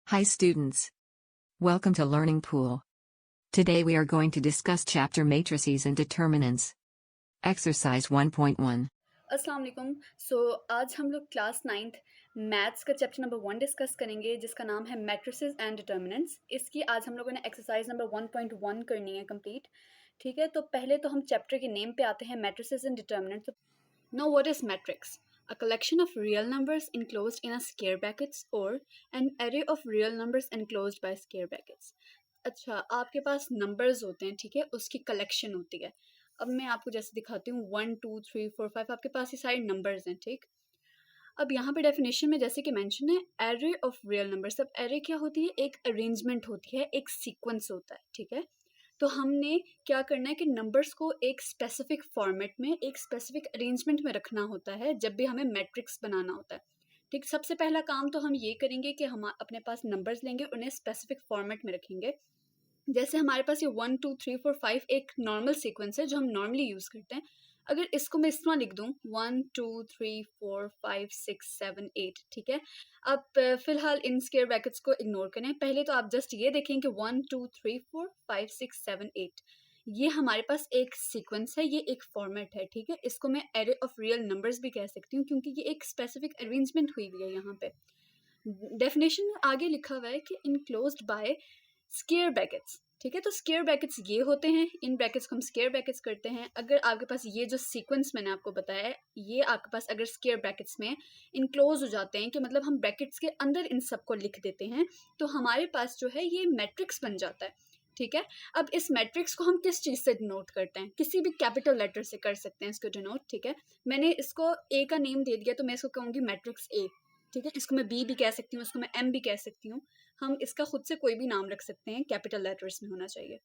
Hi students. Welcome to Learning Pool. Today we are going to discuss chapter matrices and determinants. Exercise 1.1. अस्सलाम वालेकुम। आज हम लोग class 9th maths का chapter number 1 discuss करेंगे जिसका नाम है मैट्रिसेस एंड डिटर्मिनेंट्स। इसकी आज हम लोगों ने एक्सरसाइज नंबर 1.1 करनी है कंप्लीट। ठीक है, तो पहले तो हम चैप्टर के नेम पे आते हैं, matrices and determinants. Now what is matrix? A collection of real numbers enclosed in a square brackets or an array of real numbers enclosed by square brackets. अच्छा, आपके पास नंबर्स होते हैं, ठीक है, उसकी कलेक्शन होती है। अब मैं आपको जैसे दिखाती हूँ 1 2 3 4 5, आपके पास ये सारे नंबर्स हैं, ठीक। अब यहाँ पे डेफिनेशन में जैसे कि मेंशन है एरे ऑफ रियल नंबर्स। अब एरे क्या होती है? एक अरेंजमेंट होती है, एक सीक्वेंस होता है, ठीक है। तो हमने क्या करना है कि नंबर्स को एक स्पेसिफिक फॉर्मेट में, एक स्पेसिफिक अरेंजमेंट में रखना होता है जब भी हमें मैट्रिक्स बनाना होता है, ठीक। सबसे पहला काम तो हम ये करेंगे कि हम अपने पास नंबर्स लेंगे, उन्हें स्पेसिफिक फॉर्मेट में रखेंगे। जैसे हमारे पास ये 1 2 3 4 5 एक नॉर्मल सीक्वेंस है जो हम नॉर्मली यूज़ करते हैं। अगर इसको मैं इस तरह लिख दूँ 1 2 3 4 5 6 7 8, ठीक है। अब फिलहाल इन स्क्वायर ब्रैकेट्स को इग्नोर करें। पहले तो आप जस्ट ये देखें कि 1 2 3 4 5 6 7 8 ये हमारे पास एक सीक्वेंस है, ये एक फॉर्मेट है, ठीक है। इसको मैं एरे ऑफ रियल नंबर्स भी कह सकती हूँ क्योंकि ये एक स्पेसिफिक अरेंजमेंट हुई हुई है। यहाँ पे डेफिनेशन में आगे लिखा हुआ है कि इनक्लोज्ड बाय स्क्वायर ब्रैकेट्स, ठीक है। तो स्क्वायर ब्रैकेट्स ये होते हैं, इन ब्रैकेट्स को हम स्क्वायर ब्रैकेट्स करते हैं। अगर आपके पास ये जो सीक्वेंस मैंने आपको बताया है, ये आपके पास अगर स्क्वायर ब्रैकेट्स में इनक्लोज हो जाते हैं कि मतलब हम ब्रैकेट्स के अंदर इन सबको लिख देते हैं, तो हमारे पास जो है ये मैट्रिक्स बन जाता है, ठीक है। अब इस मैट्रिक्स को हम किस चीज़ से डिनोट करते हैं? किसी भी कैपिटल लेटर से कर सकते हैं इसको डिनोट, ठीक है। मैंने इसको ए का नेम दे दिया तो मैं इसको कहूँगी मैट्रिक्स ए, ठीक है। इसको मैं बी भी कह सकती हूँ, इसको मैं एम भी कह सकती हूँ। हम इसका खुद से कोई भी नाम रख सकते हैं, कैपिटल लेटर्स में होना चाहिए।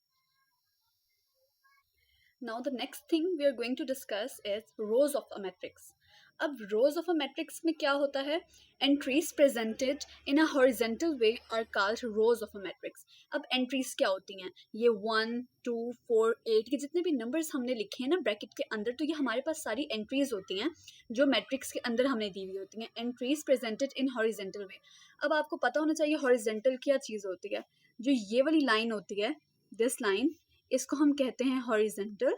Now the next thing we are going to discuss is rows of a matrix. अब rows of a matrix में क्या होता है? Entries presented in a horizontal way are called rows of a matrix. अब entries क्या होती हैं? ये 1 2 4 8 के जितने भी numbers हमने लिखे हैं ना ब्रैकेट के अंदर, तो ये हमारे पास सारी entries होती हैं जो मैट्रिक्स के अंदर हमने दी हुई होती हैं। Entries presented in horizontal way. अब आपको पता होना चाहिए horizontal क्या चीज़ होती है। जो ये वाली लाइन होती है, this line, इसको हम कहते हैं horizontal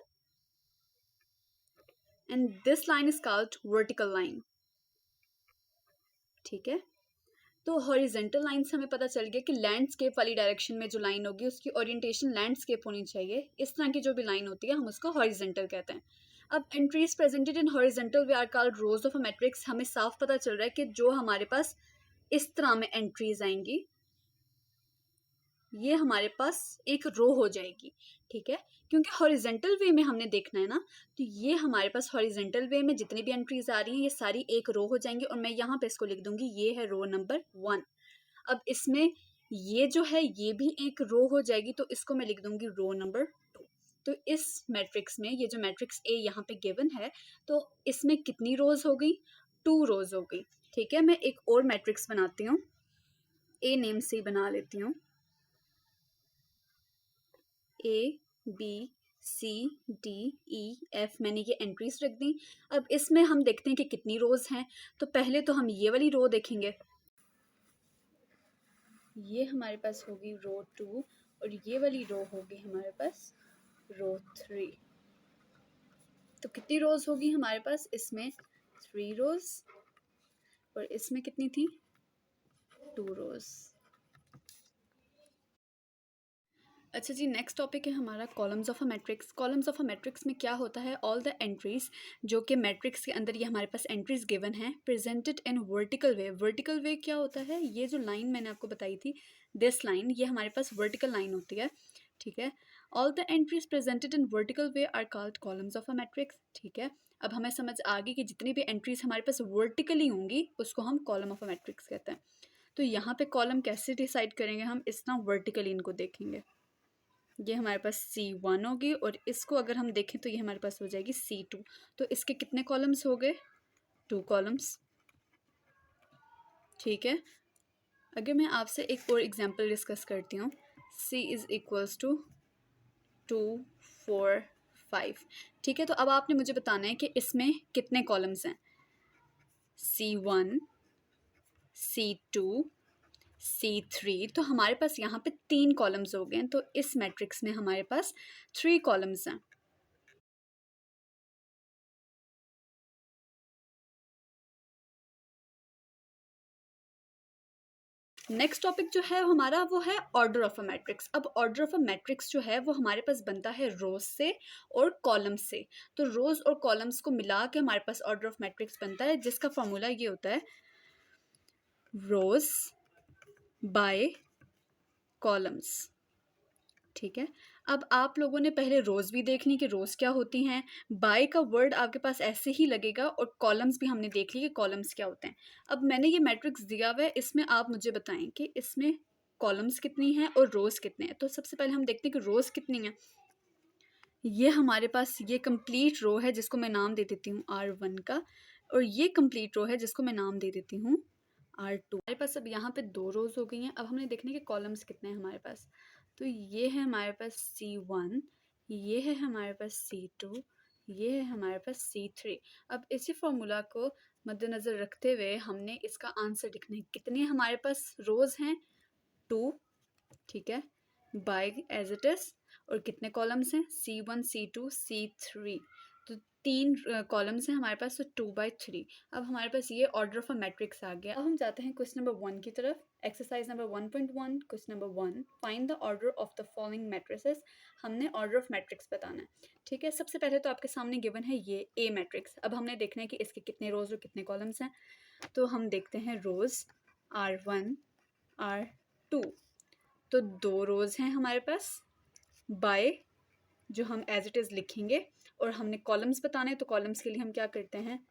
and this line is called vertical line, ठीक है। तो हॉरिजेंटल लाइन से हमें पता चल गया कि लैंडस्केप वाली डायरेक्शन में जो लाइन होगी उसकी ओरिएंटेशन लैंडस्केप होनी चाहिए। इस तरह की जो भी लाइन होती है हम उसको हॉरिजेंटल कहते हैं। अब entries presented in horizontal way are called rows of a matrix. हमें साफ पता चल रहा है कि जो हमारे पास इस तरह में एंट्रीज आएंगी ये हमारे पास एक रो हो जाएगी, ठीक है। क्योंकि हॉरिजेंटल वे में हमने देखना है ना, तो ये हमारे पास हॉरिजेंटल वे में जितनी भी एंट्रीज आ रही हैं ये सारी एक रो हो जाएंगी और मैं यहाँ पे इसको लिख दूंगी, ये है रो नंबर 1। अब इसमें ये जो है ये भी एक रो हो जाएगी तो इसको मैं लिख दूंगी रो नंबर 2। तो इस मैट्रिक्स में ये जो मैट्रिक्स ए यहाँ पे गिवन है, तो इसमें कितनी रोज हो गई? 2 रोज हो गई, ठीक है। मैं एक और मैट्रिक्स बनाती हूँ, ए नेम से ही बना लेती हूँ, A B C D E F, मैंने ये एंट्रीज रख दी। अब इसमें हम देखते हैं कि कितनी रोज हैं। तो पहले तो हम ये वाली रो देखेंगे, ये हमारे पास होगी रो 2 और ये वाली रो होगी हमारे पास रो 3। तो कितनी रोज होगी हमारे पास? इसमें 3 रोज और इसमें कितनी थी? 2 रोज। अच्छा जी, नेक्स्ट टॉपिक है हमारा columns of a matrix. Columns of a matrix में क्या होता है? ऑल द एंट्रीज जो कि मैट्रिक्स के अंदर ये हमारे पास एंट्रीज गिवन है presented in vertical way. Vertical way क्या होता है? ये जो लाइन मैंने आपको बताई थी, दिस लाइन, ये हमारे पास वर्टिकल लाइन होती है, ठीक है। All the entries presented in vertical way are called columns of a matrix, ठीक है। अब हमें समझ आ गई कि जितनी भी एंट्रीज हमारे पास वर्टिकली होंगी उसको हम कॉलम ऑफ अ मैट्रिक्स कहते हैं। तो यहाँ पे कॉलम कैसे डिसाइड करेंगे हम? इस तरह वर्टिकली इनको देखेंगे। ये हमारे पास C1 होगी और इसको अगर हम देखें तो ये हमारे पास हो जाएगी C2। तो इसके कितने कॉलम्स हो गए? 2 कॉलम्स, ठीक है। अगर मैं आपसे एक और एग्जांपल डिस्कस करती हूँ, C इज़ इक्वल्स टू 2 4 5, ठीक है। तो अब आपने मुझे बताना है कि इसमें कितने कॉलम्स हैं? C1 C2 C3। तो हमारे पास यहाँ पे 3 कॉलम्स हो गए हैं, तो इस मैट्रिक्स में हमारे पास 3 कॉलम्स हैं। नेक्स्ट टॉपिक जो है हमारा वो है ऑर्डर ऑफ अ मैट्रिक्स। अब ऑर्डर ऑफ अ मैट्रिक्स जो है वो हमारे पास बनता है रोज से और कॉलम्स से। तो रोज और कॉलम्स को मिला के हमारे पास ऑर्डर ऑफ मैट्रिक्स बनता है, जिसका फॉर्मूला ये होता है रोज बाय कॉलम्स। ठीक है, अब आप लोगों ने पहले रोज भी देख ली कि रोज क्या होती हैं, बाय का वर्ड आपके पास ऐसे ही लगेगा, और कॉलम्स भी हमने देख ली कि कॉलम्स क्या होते हैं। अब मैंने ये मैट्रिक्स दिया हुआ है, इसमें आप मुझे बताएं कि इसमें कॉलम्स कितनी हैं और रोज कितने हैं। तो सबसे पहले हम देखते हैं कि रोज कितनी हैं। ये हमारे पास ये कंप्लीट रो है जिसको मैं नाम दे देती हूँ R1 का, और ये कंप्लीट रो है जिसको मैं नाम दे देती हूँ R2। हमारे पास अब यहाँ पे 2 रोज हो गई हैं। अब हमने देखना है कि कॉलम्स कितने हैं हमारे पास। तो ये है हमारे पास C1, ये है हमारे पास C2, ये है हमारे पास C3। अब इसी फॉर्मूला को मद्देनज़र रखते हुए हमने इसका आंसर लिखना है। कितने हमारे पास रोज हैं? 2, ठीक है, बाय एज इट इज। और कितने कॉलम्स हैं? C1, C2, C3। तो 3 कॉलम्स हैं हमारे पास, तो 2/3। अब हमारे पास ये ऑर्डर ऑफ अ मैट्रिक्स आ गया। अब हम जाते हैं क्वेश्चन नंबर 1 की तरफ। Exercise number 1.1, question number 1, find the order of the following matrices. हमने ऑर्डर ऑफ मैट्रिक्स बताना है। ठीक है, सबसे पहले तो आपके सामने गिवन है ये ए मैट्रिक्स। अब हमने देखना है कि इसके कितने रोज और कितने कॉलम्स हैं। तो हम देखते हैं रोज R1, R2। तो 2 रोज हैं हमारे पास, बाय जो हम एज इट इज़ लिखेंगे, और हमने कॉलम्स बताने, तो कॉलम्स के लिए हम क्या करते हैं?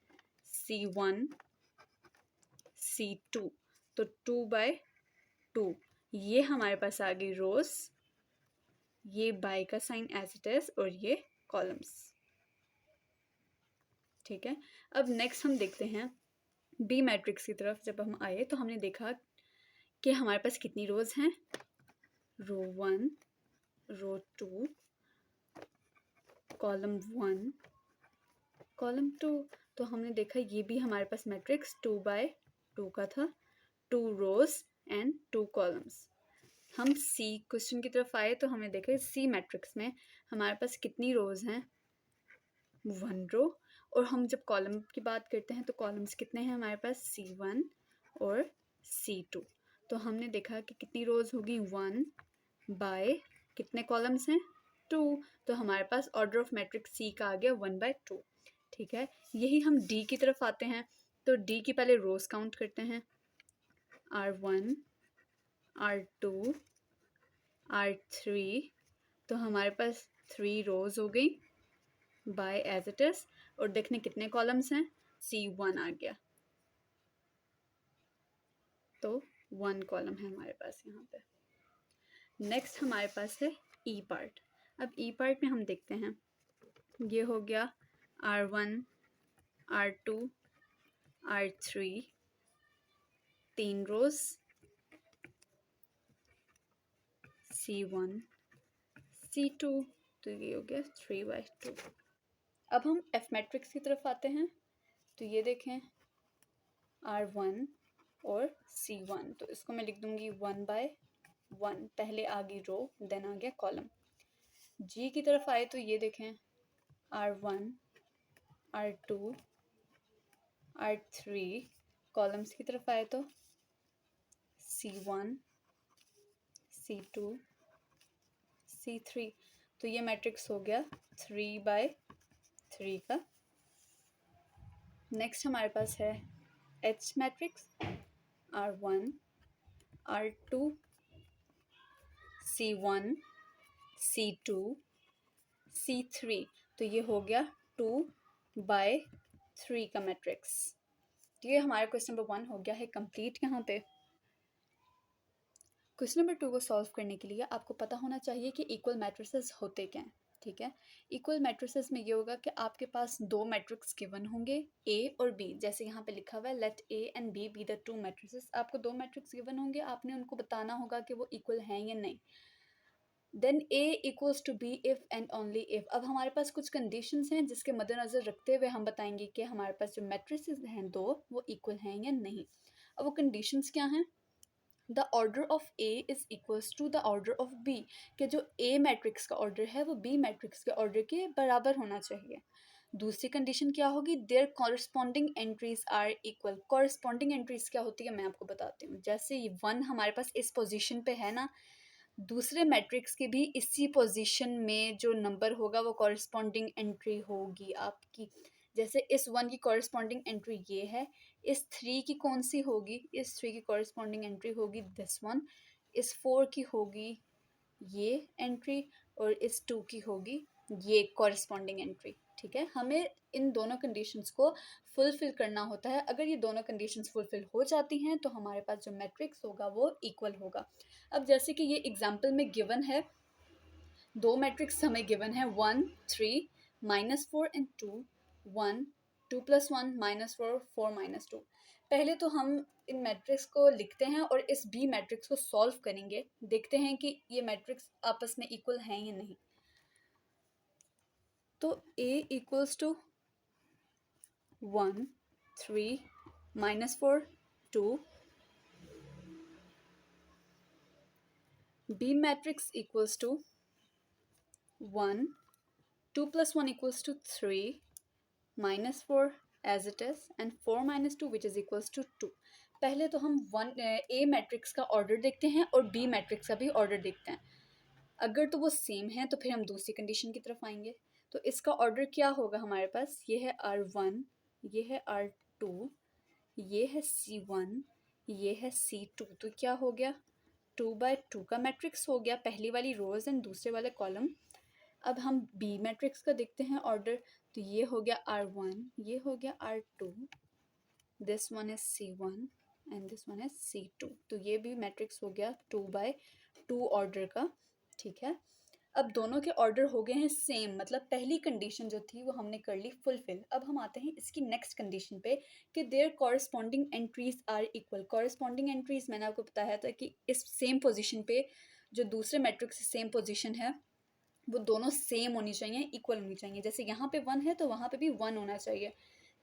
C1, C2। तो 2/2 ये हमारे पास आ गई रोज, ये बाय का साइन एज इट इज, और ये कॉलम्स। ठीक है, अब नेक्स्ट हम देखते हैं बी मैट्रिक्स की तरफ। जब हम आए तो हमने देखा कि हमारे पास कितनी रोज हैं। रो 1, रो 2, कॉलम 1, कॉलम 2। तो हमने देखा ये भी हमारे पास मैट्रिक्स 2/2 का था, 2 रोज एंड 2 कॉलम्स। हम सी क्वेश्चन की तरफ आए तो हमें देखा सी मैट्रिक्स में हमारे पास कितनी रोज हैं? 1 रो। और हम जब कॉलम की बात करते हैं तो कॉलम्स कितने हैं हमारे पास? C1 और C2। तो हमने देखा कि कितनी रोज होगी? 1 बाय कितने कॉलम्स हैं? 2। तो हमारे पास ऑर्डर ऑफ मैट्रिक्स सी का आ गया 1/2। ठीक है, यही हम डी की तरफ आते हैं। तो डी की पहले रोज काउंट करते हैं। R1, R2, R3। तो हमारे पास 3 रोज हो गई बाय एज इट इज, और देखने कितने कॉलम्स हैं? C1 आ गया, तो 1 कॉलम है हमारे पास यहाँ पे। नेक्स्ट हमारे पास है ई पार्ट। अब ई पार्ट में हम देखते हैं, ये हो गया R1, R2, R3, 3 रोज, C1, C2। तो ये हो गया 3/2। अब हम एफ मैट्रिक्स की तरफ आते हैं। तो ये देखें R1 और C1, तो इसको मैं लिख दूंगी 1/1। पहले आ गई रो, देन आ गया कॉलम। जी की तरफ आए तो ये देखें R1, R2, R3। कॉलम्स की तरफ आए तो C1, C2, C3। तो ये मैट्रिक्स हो गया 3/3 का। नेक्स्ट हमारे पास है H matrix. R1, R2, C1, C2, C3। तो ये हो गया 2/3 का मैट्रिक्स। ये हमारा क्वेश्चन नंबर 1 हो गया है कंप्लीट। यहाँ पे क्वेश्चन नंबर 2 को सॉल्व करने के लिए आपको पता होना चाहिए कि इक्वल मैट्रिसेस होते क्या हैं। ठीक है, इक्वल मैट्रिसेस में ये होगा कि आपके पास 2 मैट्रिक्स गिवन होंगे, ए और बी। जैसे यहाँ पे लिखा हुआ है let A and B be the 2 matrices. आपको 2 मैट्रिक्स गिवन होंगे, आपने उनको बताना होगा कि वो इक्वल हैं या नहीं। Then A equals to B if and only if. अब हमारे पास कुछ कंडीशंस हैं जिसके मद्देनज़र रखते हुए हम बताएंगे कि हमारे पास जो मैट्रिसेस हैं 2 वो इक्वल हैं या नहीं। अब वो कंडीशंस क्या हैं? The order of A is equals to the order of B, कि जो ए मैट्रिक्स का ऑर्डर है वो बी मैट्रिक्स के ऑर्डर के बराबर होना चाहिए। दूसरी कंडीशन क्या होगी, their corresponding entries are equal. Corresponding entries क्या होती है मैं आपको बताती हूँ। जैसे ये 1 हमारे पास इस पोजीशन पे है ना, दूसरे मैट्रिक्स के भी इसी पोजीशन में जो नंबर होगा वो कॉरस्पॉन्डिंग एंट्री होगी आपकी। जैसे इस 1 की कॉरस्पॉन्डिंग एंट्री ये है, इस 3 की कौन सी होगी, इस 3 की कॉरस्पॉन्डिंग एंट्री होगी दिस वन, इस 4 की होगी ये एंट्री, और इस 2 की होगी ये कॉरस्पॉन्डिंग एंट्री। ठीक है, हमें इन दोनों कंडीशंस को फुलफिल करना होता है। अगर ये दोनों कंडीशंस फुलफिल हो जाती हैं तो हमारे पास जो मैट्रिक्स होगा वो इक्वल होगा। अब जैसे कि ये एग्जांपल में गिवन है, दो मैट्रिक्स हमें गिवन है 1 3 -4 एंड 2 1 2 + 1 -4 4 -2। पहले तो हम इन मैट्रिक्स को लिखते हैं और इस बी मैट्रिक्स को सॉल्व करेंगे, देखते हैं कि ये मैट्रिक्स आपस में इक्वल हैं या नहीं। तो A equals to 1 3 -4 2, B matrix equals to 1 2 + 1 equals to 3 -4 as it is and 4 - 2 which is equals to 2। पहले तो हम A मैट्रिक्स का ऑर्डर देखते हैं और B मैट्रिक्स का भी ऑर्डर देखते हैं। अगर तो वो सेम है तो फिर हम दूसरी कंडीशन की तरफ आएंगे। तो इसका ऑर्डर क्या होगा हमारे पास, ये है R1, ये है R2, ये है C1, ये है C2। तो क्या हो गया, 2/2 का मैट्रिक्स हो गया, पहली वाली रोज एंड दूसरे वाले कॉलम। अब हम बी मैट्रिक्स का देखते हैं ऑर्डर। तो ये हो गया R1, ये हो गया R2, this one is C1 and this one is C2। तो ये भी मैट्रिक्स हो गया 2/2 ऑर्डर का। ठीक है, अब दोनों के ऑर्डर हो गए हैं सेम, मतलब पहली कंडीशन जो थी वो हमने कर ली फुलफिल। अब हम आते हैं इसकी नेक्स्ट कंडीशन पे कि their corresponding entries are equal. Corresponding entries मैंने आपको बताया था कि इस सेम पोजीशन पे जो दूसरे मैट्रिक्स से सेम पोजीशन है वो दोनों सेम होनी चाहिए, इक्वल होनी चाहिए। जैसे यहाँ पे 1 है तो वहाँ पे भी 1 होना चाहिए,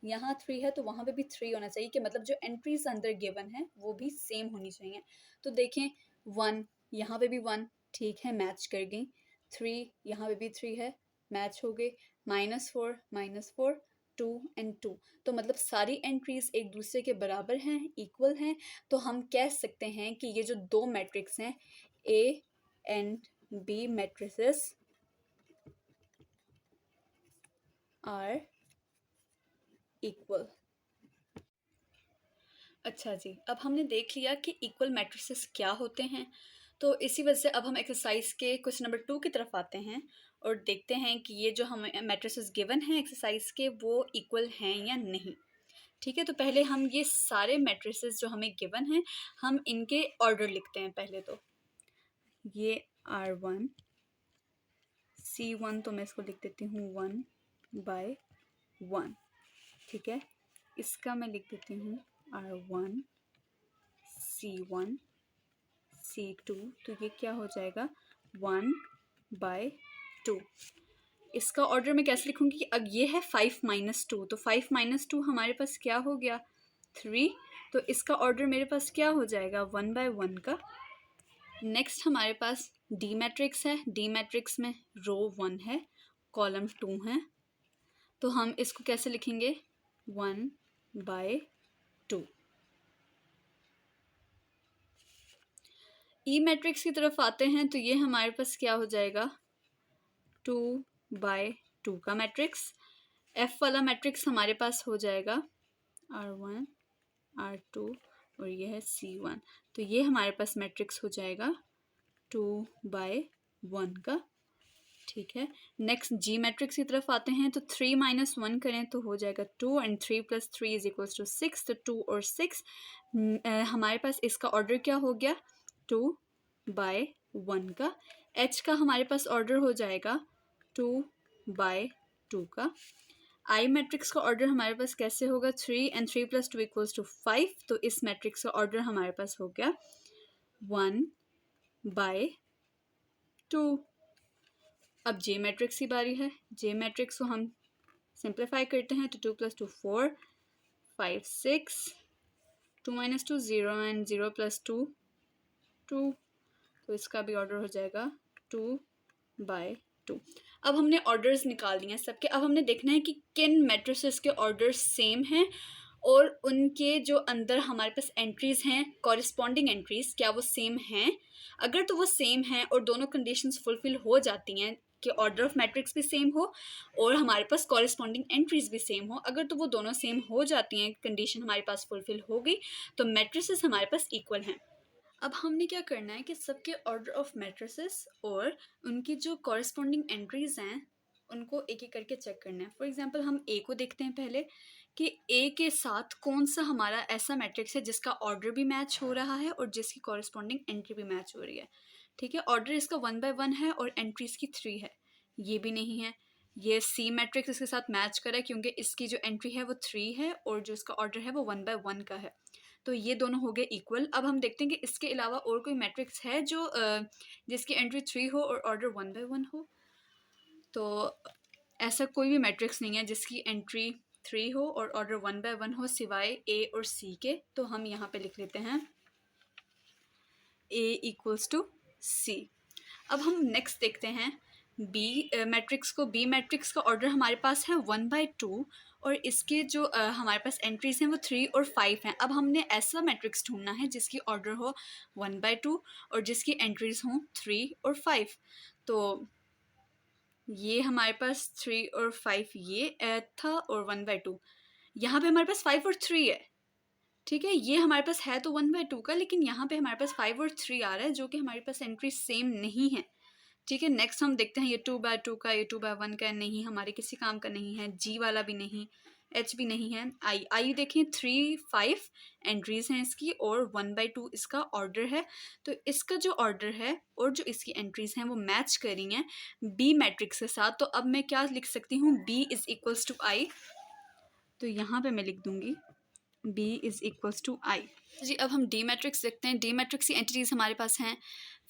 यहाँ 3 है तो वहाँ पे भी 3 होना चाहिए, कि मतलब जो एंट्रीज अंदर गिवन है वो भी सेम होनी चाहिए। तो देखें 1 यहाँ पे भी 1, ठीक है, मैच कर गई। 3 यहाँ पे भी 3 है, मैच हो गई। -4 2 एंड 2, तो मतलब सारी एंट्रीज एक दूसरे के बराबर हैं, इक्वल हैं। तो हम कह सकते हैं कि ये जो दो मैट्रिक्स हैं A and B matrices are equal. अच्छा जी, अब हमने देख लिया कि इक्वल मैट्रिसेस क्या होते हैं। तो इसी वजह से अब हम एक्सरसाइज के क्वेश्चन नंबर 2 की तरफ आते हैं और देखते हैं कि ये जो हमें मैट्रिसेस गिवन हैं एक्सरसाइज के वो इक्वल हैं या नहीं। ठीक है, तो पहले हम ये सारे मैट्रिसेस जो हमें गिवन हैं हम इनके ऑर्डर लिखते हैं। पहले तो ये R1 C1, तो मैं इसको लिख देती हूँ 1/1। ठीक है, इसका मैं लिख देती हूँ R1 C1 C2, तो ये क्या हो जाएगा 1/2। इसका ऑर्डर मैं कैसे लिखूँगी, अब ये है 5 - 2, तो 5 - 2 हमारे पास क्या हो गया 3, तो इसका ऑर्डर मेरे पास क्या हो जाएगा 1/1 का। नेक्स्ट हमारे पास डी मैट्रिक्स है, डी मैट्रिक्स में रो 1 है, कॉलम 2 है, तो हम इसको कैसे लिखेंगे 1/2। ई मैट्रिक्स की तरफ आते हैं तो ये हमारे पास क्या हो जाएगा 2/2 का मैट्रिक्स। एफ वाला मैट्रिक्स हमारे पास हो जाएगा R1 R2 और ये है C1, तो ये हमारे पास मैट्रिक्स हो जाएगा 2/1 का। ठीक है, नेक्स्ट जी मैट्रिक्स की तरफ आते हैं तो 3 - 1 करें तो हो जाएगा 2 एंड 3 + 3 इज इक्वल्स टू 6, तो 2 और 6 हमारे पास इसका ऑर्डर क्या हो गया 2/1 का। एच का हमारे पास ऑर्डर हो जाएगा 2/2 का। आई मैट्रिक्स का ऑर्डर हमारे पास कैसे होगा 3 एंड 3 + 2 इक्वल्स टू 5, तो इस मैट्रिक्स का ऑर्डर हमारे पास हो गया 1/2। अब जे मैट्रिक्स की बारी है, जे मैट्रिक्स को हम सिंप्लीफाई करते हैं तो 2 + 2 4 5 6, 2 - 2 0 एंड 0 + 2 2, तो इसका भी ऑर्डर हो जाएगा 2/2। अब हमने ऑर्डर्स निकाल दिए हैं सबके। अब हमने देखना है कि किन मैट्रिसेस के ऑर्डर्स सेम हैं और उनके जो अंदर हमारे पास एंट्रीज हैं, कॉरिस्पॉन्डिंग एंट्रीज, क्या वो सेम हैं। अगर तो वो सेम हैं और दोनों कंडीशंस फुलफिल हो जाती हैं कि ऑर्डर ऑफ मैट्रिक्स भी सेम हो और हमारे पास कॉरिस्पॉन्डिंग एंट्रीज भी सेम हो, अगर तो वो दोनों सेम हो जाती हैं, कंडीशन हमारे पास फुलफिल हो गई, तो मैट्रिसेस हमारे पास इक्वल हैं। अब हमने क्या करना है कि सबके ऑर्डर ऑफ मैट्रिसेस और उनकी जो कॉरस्पॉन्डिंग एंट्रीज हैं उनको एक एक करके चेक करना है। फॉर एग्जांपल हम ए को देखते हैं पहले कि ए के साथ कौन सा हमारा ऐसा मैट्रिक्स है जिसका ऑर्डर भी मैच हो रहा है और जिसकी कॉरस्पॉन्डिंग एंट्री भी मैच हो रही है। ठीक है, ऑर्डर इसका 1/1 है और एंट्री इसकी 3 है, ये भी नहीं है। ये सी मैट्रिक्स इसके साथ मैच करा है क्योंकि इसकी जो एंट्री है वो 3 है और जो इसका ऑर्डर है वो 1/1 का है, तो ये दोनों हो गए इक्वल। अब हम देखते हैं कि इसके अलावा और कोई मैट्रिक्स है जो जिसकी एंट्री 3 हो और ऑर्डर 1/1 हो। तो ऐसा कोई भी मैट्रिक्स नहीं है जिसकी एंट्री 3 हो और ऑर्डर 1/1 हो सिवाय ए और सी के। तो हम यहाँ पे लिख लेते हैं ए इक्वल्स टू सी। अब हम नेक्स्ट देखते हैं बी मैट्रिक्स को। बी मैट्रिक्स का ऑर्डर हमारे पास है 1/2 और इसके जो हमारे पास एंट्रीज हैं वो 3 और 5 हैं। अब हमने ऐसा मैट्रिक्स ढूंढना है जिसकी ऑर्डर हो 1/2 और जिसकी एंट्रीज हों 3 और 5। तो ये हमारे पास 3 और 5 ये था और 1/2 यहाँ पे हमारे पास 5 और 3 है। ठीक है, ये हमारे पास है तो 1/2 का, लेकिन यहाँ पे हमारे पास 5 और 3 आ रहा है जो कि हमारे पास एंट्री सेम नहीं है। ठीक है, नेक्स्ट हम देखते हैं ये 2/2 का, ये 2/1 का नहीं, हमारे किसी काम का नहीं है। जी वाला भी नहीं, एच भी नहीं है। आई देखें 3 5 एंट्रीज हैं इसकी और 1/2 इसका ऑर्डर है। तो इसका जो ऑर्डर है और जो इसकी एंट्रीज हैं वो मैच कर रही हैं बी मैट्रिक्स के साथ। तो अब मैं क्या लिख सकती हूँ, बी इज इक्वल्स टू आई। तो यहाँ पे मैं लिख दूंगी बी इज इक्वल्स टू आई। जी, अब हम डी मैट्रिक्स देखते हैं। डी मैट्रिक्स की एंट्रीज हमारे पास हैं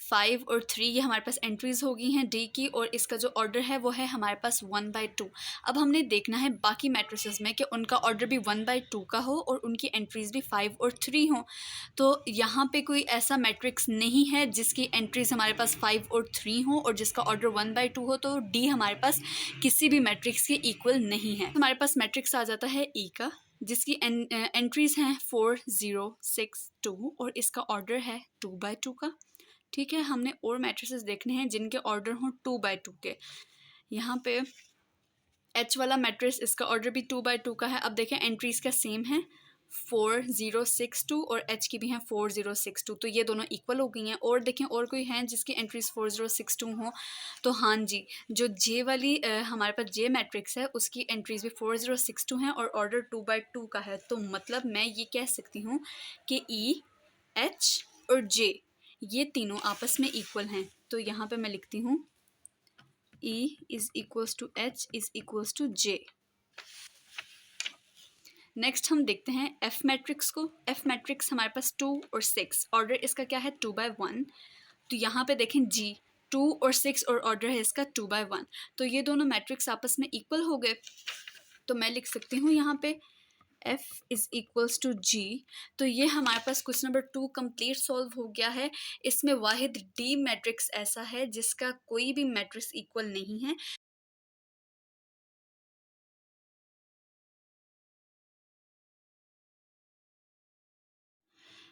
5 और 3, ये हमारे पास एंट्रीज हो गई हैं डी की और इसका जो ऑर्डर है वो है हमारे पास 1/2। अब हमने देखना है बाकी मैट्रिसेस में कि उनका ऑर्डर भी 1/2 का हो और उनकी एंट्रीज भी 5 और 3 हो। तो यहाँ पे कोई ऐसा मैट्रिक्स नहीं है जिसकी एंट्रीज हमारे पास 5 और 3 हो और जिसका ऑर्डर 1/2 हो, तो डी हमारे पास किसी भी मैट्रिक्स के इक्वल नहीं है। हमारे पास मैट्रिक्स आ जाता है ई का जिसकी एंट्रीज हैं 4 0 6 2 और इसका ऑर्डर है 2/2 का। ठीक है, हमने और मैट्रिसेस देखने हैं जिनके ऑर्डर हों 2/2 के। यहाँ पे एच वाला मैट्रिक्स इसका ऑर्डर भी 2/2 का है। अब देखें एंट्रीज का सेम है 4 0 6 2 और एच की भी हैं 4 0 6 2, तो ये दोनों इक्वल हो गई हैं। और देखें और कोई हैं जिसकी एंट्रीज 4 0 6 2 हो, तो हाँ जी, जो जे वाली हमारे पास जे मैट्रिक्स है उसकी एंट्रीज भी 4 0 6 2 हैं और ऑर्डर 2/2 का है। तो मतलब मैं ये कह सकती हूँ कि ई एच और जे ये तीनों आपस में इक्वल हैं। तो यहाँ पे मैं लिखती हूँ E is equals to H is equals to J. Next हम देखते हैं एफ मैट्रिक्स को। एफ मैट्रिक्स हमारे पास 2 और 6, ऑर्डर इसका क्या है 2/1। तो यहाँ पे देखें जी 2 और 6 और ऑर्डर है इसका 2/1, तो ये दोनों मैट्रिक्स आपस में इक्वल हो गए। तो मैं लिख सकती हूँ यहाँ पे F is equals to G। तो ये हमारे पास क्वेश्चन नंबर 2 कंप्लीट सॉल्व हो गया है। इसमें वाहिद डी मैट्रिक्स ऐसा है जिसका कोई भी मैट्रिक्स इक्वल नहीं है।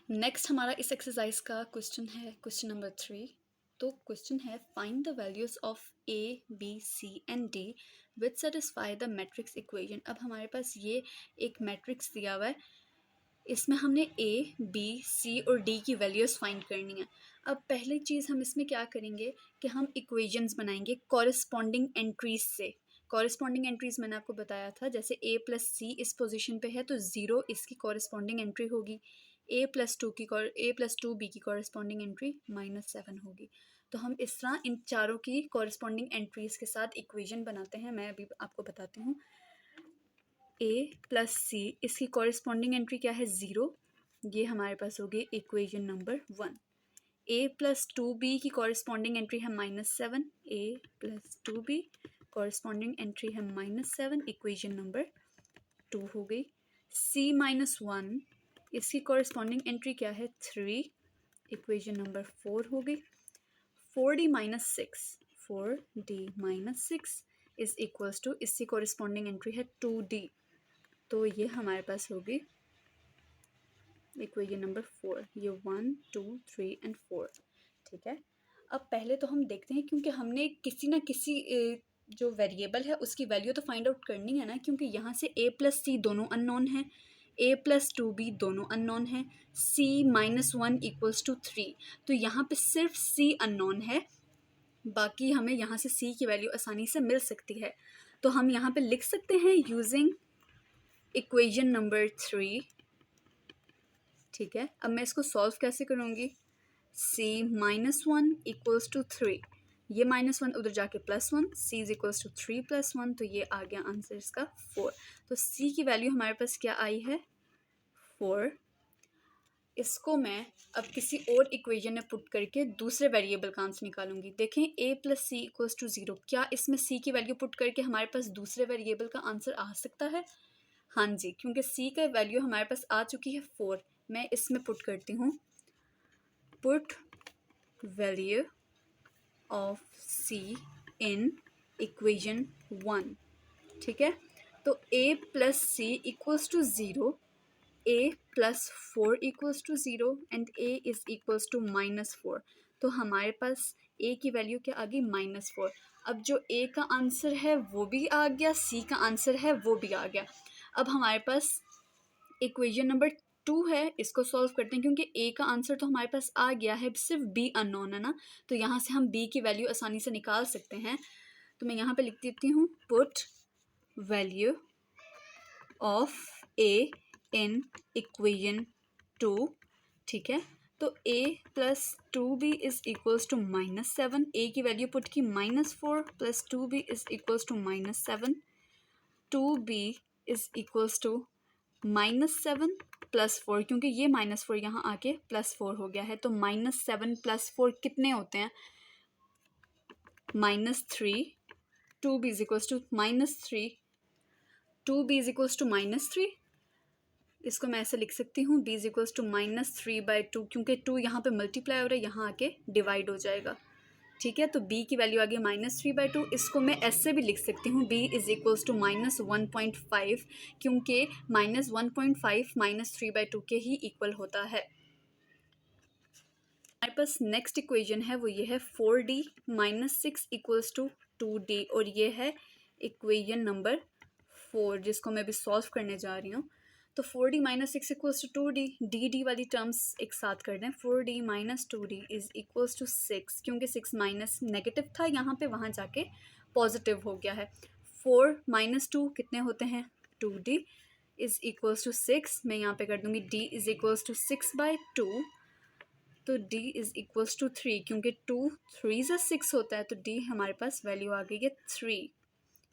नेक्स्ट हमारा इस एक्सरसाइज का क्वेश्चन है क्वेश्चन नंबर 3। तो क्वेश्चन है find the values of A B C and D which satisfy the matrix equation. अब हमारे पास ये एक मैट्रिक्स दिया हुआ है, इसमें हमने ए बी सी और डी की वैल्यूज़ फाइंड करनी है। अब पहली चीज़ हम इसमें क्या करेंगे कि हम इक्वेशंस बनाएंगे कॉरस्पॉन्डिंग एंट्रीज से। कॉरस्पॉन्डिंग एंट्रीज मैंने आपको बताया था, जैसे ए प्लस सी इस पोजीशन पे है तो 0 इसकी कॉरस्पॉन्डिंग एंट्री होगी। ए प्लस टू बी की कॉरस्पॉन्डिंग एंट्री -7 होगी। तो हम इस तरह इन चारों की कॉरस्पॉन्डिंग एंट्रीज के साथ इक्वेशन बनाते हैं। मैं अभी आपको बताती हूँ। ए प्लस सी इसकी कॉरस्पॉन्डिंग एंट्री क्या है 0, ये हमारे पास होगी इक्वेशन नंबर 1। ए प्लस 2b की कॉरस्पॉन्डिंग एंट्री है -7, ए प्लस 2b कॉरस्पॉन्डिंग एंट्री है -7, इक्वेशन नंबर 2 हो गई। c -1 इसकी कॉरस्पॉन्डिंग एंट्री क्या है 3, इक्वेशन नंबर 4 हो गई। 4d minus 6, 4d minus 6 is equals to, इससे कॉरिस्पॉन्डिंग एंट्री है 2d, तो ये हमारे पास होगी इक्वेशन नंबर 4। ये 1 2 3 एंड 4, ठीक है। अब पहले तो हम देखते हैं, क्योंकि हमने किसी ना किसी जो वेरिएबल है उसकी वैल्यू तो फाइंड आउट करनी है ना, क्योंकि यहाँ से a प्लस सी दोनों अननोन है, a प्लस 2b दोनों अननोन है, c माइनस 1 इक्वल्स टू 3, तो यहाँ पे सिर्फ c अननोन है, बाकी हमें यहाँ से c की वैल्यू आसानी से मिल सकती है। तो हम यहाँ पे लिख सकते हैं यूजिंग इक्वेशन नंबर 3, ठीक है। अब मैं इसको सॉल्व कैसे करूँगी, c माइनस 1 इक्वल्स टू 3, ये माइनस 1 उधर जाके plus 1, c is equals to 3 plus 1, तो ये आ गया आंसर इसका 4। तो c की वैल्यू हमारे पास क्या आई है, 4। इसको मैं अब किसी और इक्वेशन में पुट करके दूसरे वेरिएबल का आंसर निकालूंगी। देखें a plus C equals to 0, क्या इसमें c की वैल्यू पुट करके हमारे पास दूसरे वेरिएबल का आंसर आ सकता है? हाँ जी, क्योंकि c का वैल्यू हमारे पास आ चुकी है 4। मैं इसमें पुट करती हूँ, put value of c in equation 1, ठीक है। तो a plus C equals to 0, a plus 4 equals to 0 and a is equals to minus 4, तो हमारे पास a की वैल्यू क्या आ गई, माइनस 4। अब जो a का आंसर है वो भी आ गया, c का आंसर है वो भी आ गया। अब हमारे पास इक्वेशन नंबर 2 है, इसको सॉल्व करते हैं, क्योंकि a का आंसर तो हमारे पास आ गया है, सिर्फ b अननोन है ना, तो यहाँ से हम b की वैल्यू आसानी से निकाल सकते हैं। तो मैं यहाँ पे लिख देती हूँ, put value of a in equation 2, ठीक है। तो a plus 2b is equals to minus 7, a की वैल्यू पुट की minus 4 plus 2b is equals to minus 7, 2b is equals to minus 7 plus 4, क्योंकि ये माइनस 4 यहाँ आके प्लस 4 हो गया है, तो माइनस 7 प्लस 4 कितने होते हैं, minus 3, 2b is equals to minus 3, 2b is equals to minus 3, इसको मैं ऐसे लिख सकती हूँ, b is equals to minus 3/2, क्योंकि 2 यहाँ पे मल्टीप्लाई हो रहा है, यहाँ आके डिवाइड हो जाएगा, ठीक है। तो b की वैल्यू आ गई माइनस 3/2, इसको मैं ऐसे भी लिख सकती हूँ, b is equals to minus 1.5, क्योंकि माइनस 1.5 माइनस 3/2 के ही इक्वल होता है। हमारे पास नेक्स्ट इक्वेशन है, वो ये है 4d minus 6 equals to 2d, और ये है इक्वेशन नंबर 4, जिसको मैं अभी सॉल्व करने जा रही हूँ। तो 4d minus 6 equals to 2d, D वाली टर्म्स एक साथ कर दें, 4d minus 2d is equals to 6, क्योंकि 6 माइनस नेगेटिव था यहाँ पे, वहाँ जाके पॉजिटिव हो गया है। 4 माइनस 2 कितने होते हैं, 2d इज इक्वल्स टू 6, मैं यहाँ पे कर दूँगी d इज इक्वल्स टू 6/2, तो d इज इक्वल्स टू 3, क्योंकि 2 3 से 6 होता है, तो d हमारे पास वैल्यू आ गई है 3।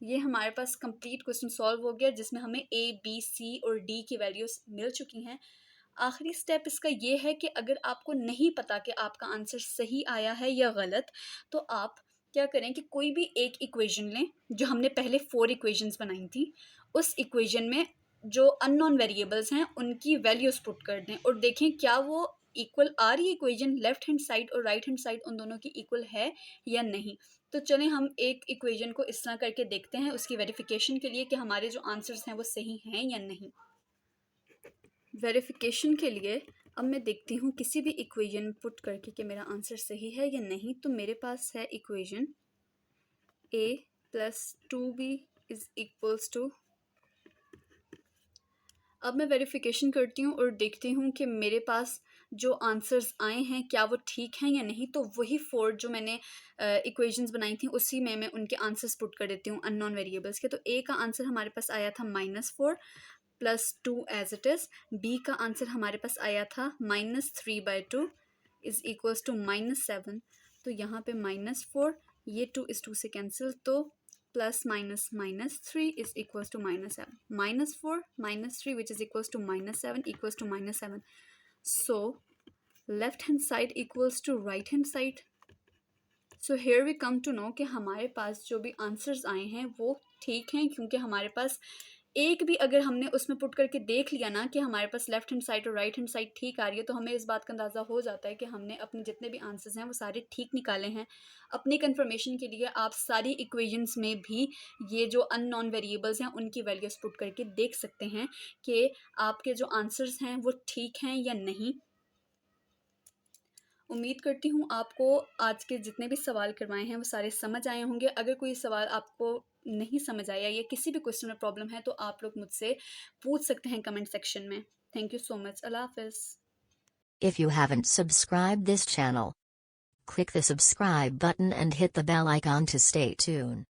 ये हमारे पास कंप्लीट क्वेश्चन सॉल्व हो गया, जिसमें हमें a b c और d की वैल्यूज मिल चुकी हैं। आखिरी स्टेप इसका ये है कि अगर आपको नहीं पता कि आपका आंसर सही आया है या गलत, तो आप क्या करें कि कोई भी एक इक्वेशन लें, जो हमने पहले 4 इक्वेशंस बनाई थी, उस इक्वेशन में जो अननोन वेरिएबल्स हैं उनकी वैल्यूज पुट कर दें, और देखें क्या वो इक्वल आ रही है इक्वेशन, लेफ्ट हैंड साइड और राइट हैंड साइड उन दोनों की इक्वल है या नहीं। तो चलें हम एक इक्वेशन को इस तरह करके देखते हैं, उसकी वेरिफिकेशन के लिए कि हमारे जो आंसर्स हैं वो सही हैं या नहीं। वेरिफिकेशन के लिए अब मैं देखती हूँ किसी भी इक्वेशन पुट करके कि मेरा आंसर सही है या नहीं। तो मेरे पास है equation a plus 2b is equals to, अब मैं वेरिफिकेशन करती हूँ और देखती हूँ कि मेरे पास जो आंसर्स आए हैं क्या वो ठीक हैं या नहीं। तो वही 4 जो मैंने इक्वेशंस बनाई थी उसी में मैं उनके आंसर्स पुट कर देती हूँ अननोन वेरिएबल्स के। तो a का आंसर हमारे पास आया था -4 plus 2 as it is, b का आंसर हमारे पास आया था -3/2 इज इक्वल्स टू -7, तो यहाँ पे -4, ये 2 इस 2 से कैंसिल, तो plus minus -3 is equals to -7, -4 -3 which is equals to -7 equals to -7, so left hand side equals to right hand side. So here we come to know कि हमारे पास जो भी आंसर्स आए हैं वो ठीक हैं, क्योंकि हमारे पास एक भी अगर हमने उसमें पुट करके देख लिया ना कि हमारे पास लेफ्ट हैंड साइड और राइट हैंड साइड ठीक आ रही है, तो हमें इस बात का अंदाज़ा हो जाता है कि हमने अपने जितने भी आंसर्स हैं वो सारे ठीक निकाले हैं। अपनी कंफर्मेशन के लिए आप सारी इक्वेशंस में भी ये जो अननोन वेरिएबल्स हैं उनकी वैल्यूज पुट करके देख सकते हैं कि आपके जो आंसर्स हैं वो ठीक हैं या नहीं। उम्मीद करती हूँ आपको आज के जितने भी सवाल करवाए हैं वो सारे समझ आए होंगे। अगर कोई सवाल आपको नहीं समझ आया या किसी भी क्वेश्चन में प्रॉब्लम है तो आप लोग मुझसे पूछ सकते हैं कमेंट सेक्शन में। Thank you so much. अल्लाह हाफ़िज़। If you haven't subscribed this channel, click the subscribe button and hit the bell icon to stay tuned.